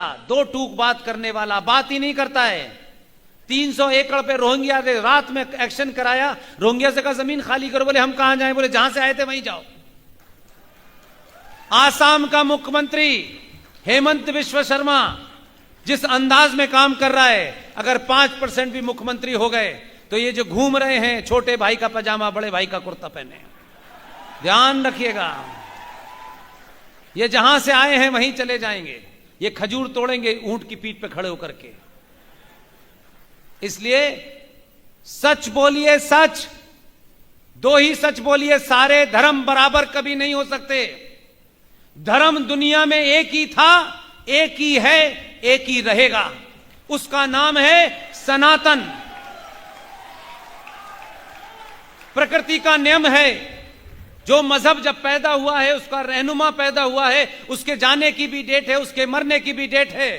दो टूक बात करने वाला बात ही नहीं करता है। 300 एकड़ पे रोहिंग्या ने रात में एक्शन कराया। रोहिंग्या से कहा जमीन खाली करो, बोले हम कहां जाएं, बोले जहां से आए थे वहीं जाओ। आसाम का मुख्यमंत्री हेमंत बिश्व शर्मा जिस अंदाज में काम कर रहा है, अगर 5% भी मुख्यमंत्री हो गए तो ये जो घूम रहे हैं छोटे भाई का पजामा बड़े भाई का कुर्ता पहने, ध्यान रखिएगा, ये जहां से आए हैं वहीं चले जाएंगे। ये खजूर तोड़ेंगे ऊंट की पीठ पे खड़े होकर के। इसलिए सच बोलिए, सच, दो ही सच बोलिए। सारे धर्म बराबर कभी नहीं हो सकते। धर्म दुनिया में एक ही था, एक ही है, एक ही रहेगा। उसका नाम है सनातन। प्रकृति का नियम है, जो मजहब जब पैदा हुआ है उसका रहनुमा पैदा हुआ है, उसके जाने की भी डेट है, उसके मरने की भी डेट है।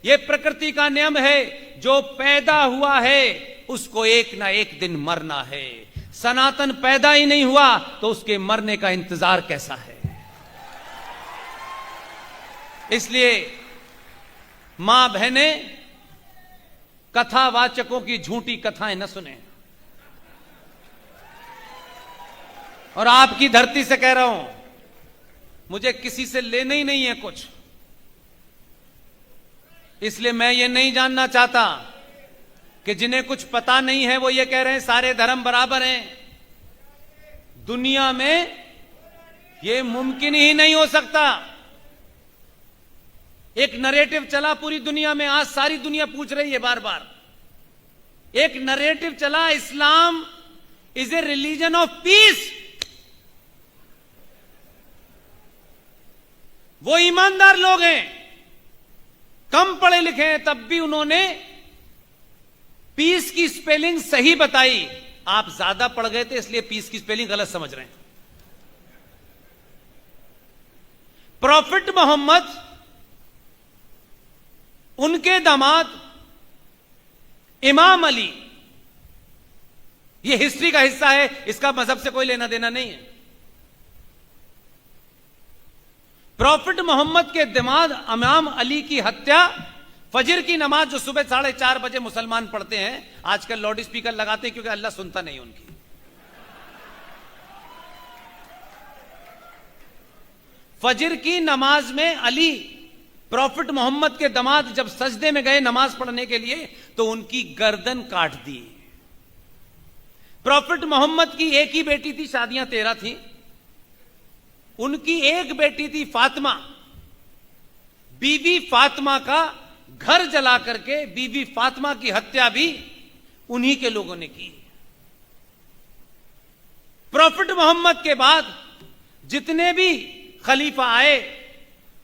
यह प्रकृति का नियम है, जो पैदा हुआ है उसको एक ना एक दिन मरना है। सनातन पैदा ही नहीं हुआ तो उसके मरने का इंतजार कैसा है। इसलिए मां बहने कथावाचकों की झूठी कथाएं न सुने। और आपकी धरती से कह रहा हूं, मुझे किसी से लेना ही नहीं है कुछ। इसलिए मैं ये नहीं जानना चाहता कि जिन्हें कुछ पता नहीं है वो ये कह रहे हैं सारे धर्म बराबर हैं। दुनिया में ये मुमकिन ही नहीं हो सकता। एक नरेटिव चला पूरी दुनिया में, आज सारी दुनिया पूछ रही है बार बार। एक नरेटिव चला, Islam is a religion of peace. वो ईमानदार लोग हैं, कम पढ़े लिखे हैं, तब भी उन्होंने पीस की स्पेलिंग सही बताई। आप ज्यादा पढ़ गए थे इसलिए पीस की स्पेलिंग गलत समझ रहे हैं। प्रॉफिट मोहम्मद, उनके दामाद इमाम अली, यह हिस्ट्री का हिस्सा है, इसका मजहब से कोई लेना देना नहीं है। प्रॉफिट मोहम्मद के दामाद इमाम अली की हत्या, फजर की नमाज जो सुबह 4:30 बजे मुसलमान पढ़ते हैं, आजकल लाउड स्पीकर लगाते हैं क्योंकि अल्लाह सुनता नहीं उनकी। फजर की नमाज में अली प्रॉफिट मोहम्मद के दामाद जब सजदे में गए नमाज पढ़ने के लिए तो उनकी गर्दन काट दी। प्रॉफिट मोहम्मद की एक ही बेटी थी, शादियां 13 थी। उनकी एक बेटी थी फातिमा। बीवी फातिमा का घर जला करके बीवी फातिमा की हत्या भी उन्हीं के लोगों ने की। प्रॉफिट मोहम्मद के बाद जितने भी खलीफा आए,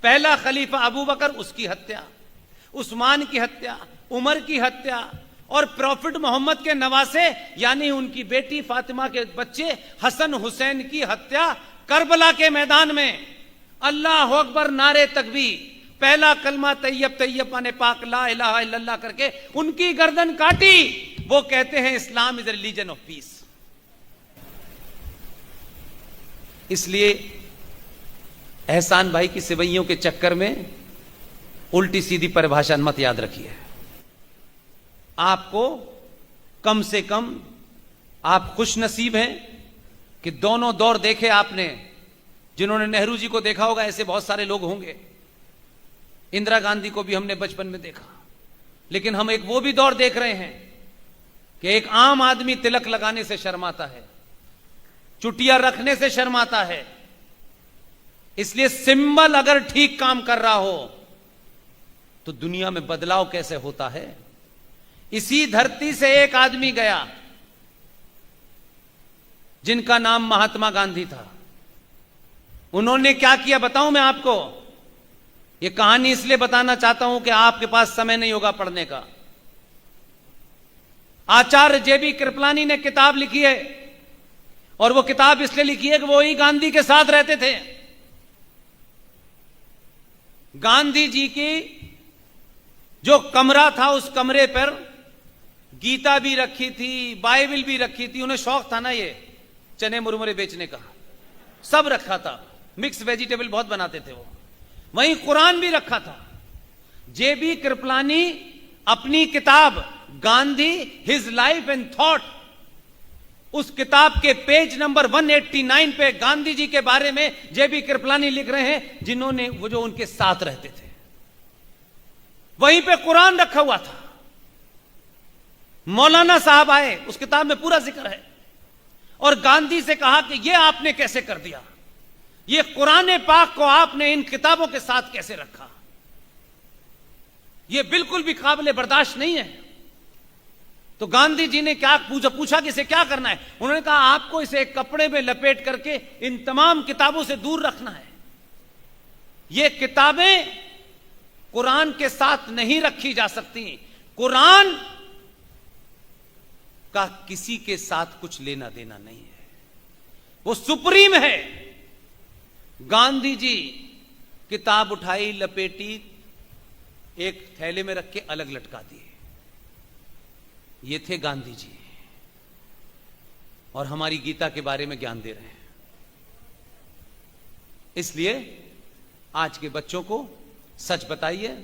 पहला खलीफा अबू बकर, उसकी हत्या, उस्मान की हत्या, उमर की हत्या, और प्रॉफिट मोहम्मद के नवासे यानी उनकी बेटी फातिमा के बच्चे हसन हुसैन की हत्या करबला के मैदान में। अल्लाह अकबर नारे तकबीर, पहला कलमा तैयब तैयब माने पाक ला इलाहा इल्लल्लाह करके उनकी गर्दन काटी। वो कहते हैं Islam is religion of piece. इसलिए एहसान भाई की सिवैयों के चक्कर में उल्टी सीधी परिभाषा मत याद रखिए। आपको कम से कम आप खुश नसीब हैं कि दोनों दौर देखे आपने। जिन्होंने नेहरू जी को देखा होगा ऐसे बहुत सारे लोग होंगे। इंदिरा गांधी को भी हमने बचपन में देखा, लेकिन हम एक वो भी दौर देख रहे हैं कि एक आम आदमी तिलक लगाने से शर्माता है, चुटिया रखने से शर्माता है। इसलिए सिंबल अगर ठीक काम कर रहा हो तो दुनिया में बदलाव कैसे होता है। इसी धरती से एक आदमी गया जिनका नाम महात्मा गांधी था। उन्होंने क्या किया बताऊं मैं आपको। यह कहानी इसलिए बताना चाहता हूं कि आपके पास समय नहीं होगा पढ़ने का। आचार्य जेबी कृपलानी ने किताब लिखी है, और वो किताब इसलिए लिखी है कि वो ही गांधी के साथ रहते थे। गांधी जी की जो कमरा था उस कमरे पर गीता भी रखी थी, बाइबल भी रखी थी। उन्हें शौक था ना ये चने मुरमुरे बेचने का, सब रखा था। मिक्स वेजिटेबल बहुत बनाते थे वो। वहीं कुरान भी रखा था। जेबी कृपलानी अपनी किताब Gandhi his life and thought, उस किताब के पेज नंबर 189 पे गांधी जी के बारे में जेबी कृपलानी लिख रहे हैं, जिन्होंने वो जो उनके साथ रहते थे। वहीं पे कुरान रखा हुआ था। मौलाना साहब आए, उस किताब में पूरा जिक्र है, और गांधी से कहा कि यह आपने कैसे कर दिया, यह कुरान पाक को आपने इन किताबों के साथ कैसे रखा, यह बिल्कुल भी काबिल बर्दाश्त नहीं है। तो गांधी जी ने क्या पूछा कि इसे क्या करना है। उन्होंने कहा आपको इसे एक कपड़े में लपेट करके इन तमाम किताबों से दूर रखना है। ये किताबें कुरान के साथ नहीं रखी जा सकती। कुरान का किसी के साथ कुछ लेना देना नहीं है, वो सुप्रीम है। गांधी जी किताब उठाई, लपेटी, एक थैले में रख के अलग लटका दिए। ये थे गांधी जी, और हमारी गीता के बारे में ज्ञान दे रहे हैं। इसलिए आज के बच्चों को सच बताइए,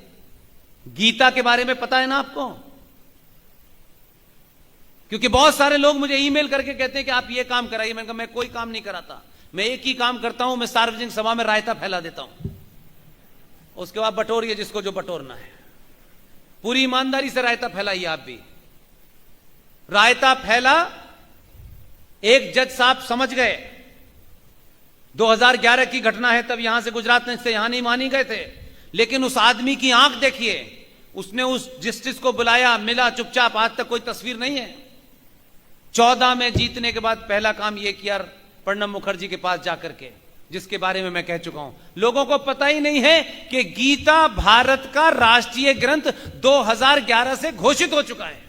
गीता के बारे में पता है ना आपको? क्योंकि बहुत सारे लोग मुझे ईमेल करके कहते हैं कि आप ये काम कराइए। मैंने कहा मैं कोई काम नहीं कराता, मैं एक ही काम करता हूं, मैं सार्वजनिक सभा में रायता फैला देता हूं। उसके बाद बटोरिए जिसको जो बटोरना है, पूरी ईमानदारी से रायता फैलाइए। आप भी रायता फैला, एक जज साहब समझ गए, 2011 की घटना है, तब यहां से गुजरात से यहां नहीं मानी गए थे, लेकिन उस आदमी की आंख देखिए, उसने उस जस्टिस को बुलाया, मिला चुपचाप, आज तक कोई तस्वीर नहीं है। 14 में जीतने के बाद पहला काम यह किया प्रणब मुखर्जी के पास जाकर के, जिसके बारे में मैं कह चुका हूं। लोगों को पता ही नहीं है कि गीता भारत का राष्ट्रीय ग्रंथ 2011 से घोषित हो चुका है।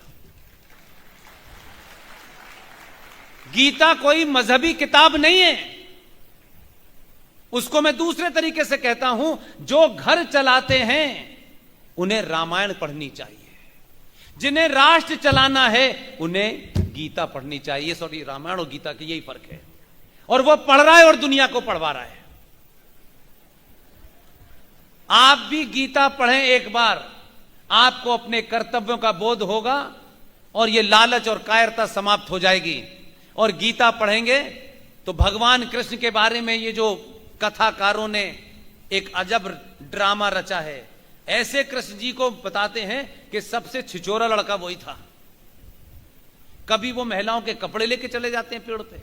गीता कोई मजहबी किताब नहीं है। उसको मैं दूसरे तरीके से कहता हूं, जो घर चलाते हैं उन्हें रामायण पढ़नी चाहिए, जिन्हें राष्ट्र चलाना है उन्हें गीता पढ़नी चाहिए। सॉरी, रामायण और गीता की यही फर्क है, और वो पढ़ रहा है और दुनिया को पढ़वा रहा है। आप भी गीता पढ़ें एक बार, आपको अपने कर्तव्यों का बोध होगा और ये लालच और कायरता समाप्त हो जाएगी। और गीता पढ़ेंगे तो भगवान कृष्ण के बारे में ये जो कथाकारों ने एक अजब ड्रामा रचा है, ऐसे कृष्ण जी को बताते हैं कि सबसे छिचोरा लड़का वही था। कभी वो महिलाओं के कपड़े लेके चले जाते हैं पेड़ पे,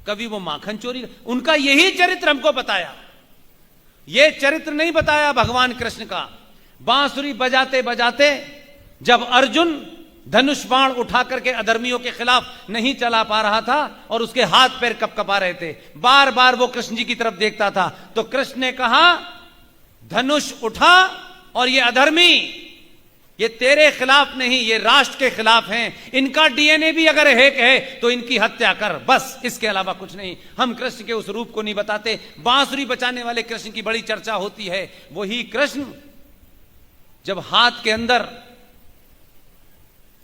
कभी वो माखन चोरी, उनका यही चरित्र हमको बताया। ये चरित्र नहीं बताया भगवान कृष्ण का। बांसुरी बजाते बजाते जब अर्जुन धनुष बाण उठा करके अधर्मियों के खिलाफ नहीं चला पा रहा था और उसके हाथ पैर कपकपा रहे थे, बार बार वो कृष्ण जी की तरफ देखता था, तो कृष्ण ने कहा धनुष उठा और ये अधर्मी, ये तेरे खिलाफ नहीं, ये राष्ट्र के खिलाफ हैं, इनका डीएनए भी अगर एक है तो इनकी हत्या कर, बस इसके अलावा कुछ नहीं। हम कृष्ण के उस रूप को नहीं बताते। बांसुरी बचाने वाले कृष्ण की बड़ी चर्चा होती है। वही कृष्ण जब हाथ के अंदर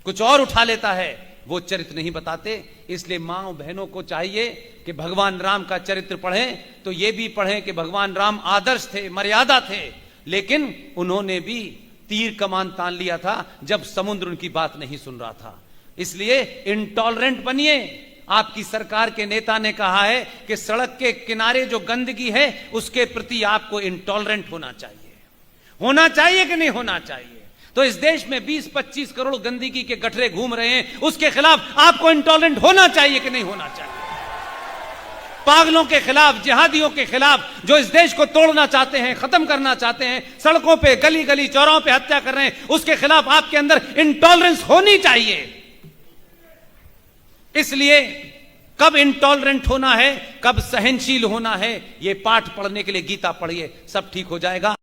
कुछ और उठा लेता है, वो चरित्र नहीं बताते। इसलिए मां बहनों को चाहिए कि भगवान राम का चरित्र पढ़ें तो ये भी पढ़ें कि भगवान राम आदर्श थे, मर्यादा थे, लेकिन उन्होंने भी तीर कमान तान लिया था जब समुद्र उनकी बात नहीं सुन रहा था। इसलिए इंटॉलरेंट बनिए। आपकी सरकार के नेता ने कहा है कि सड़क के किनारे जो गंदगी है उसके प्रति आपको इंटॉलरेंट होना चाहिए। होना चाहिए कि नहीं होना चाहिए? तो इस देश में 20-25 करोड़ गंदगी के गठरे घूम रहे हैं, उसके खिलाफ आपको इंटॉलरेंट होना चाहिए कि नहीं होना चाहिए? पागलों के खिलाफ, जिहादियों के खिलाफ, जो इस देश को तोड़ना चाहते हैं, खत्म करना चाहते हैं, सड़कों पे, गली गली चौराहों पे हत्या कर रहे हैं, उसके खिलाफ आपके अंदर इंटॉलरेंस होनी चाहिए। इसलिए कब इंटॉलरेंट होना है, कब सहनशील होना है, यह पाठ पढ़ने के लिए गीता पढ़िए, सब ठीक हो जाएगा।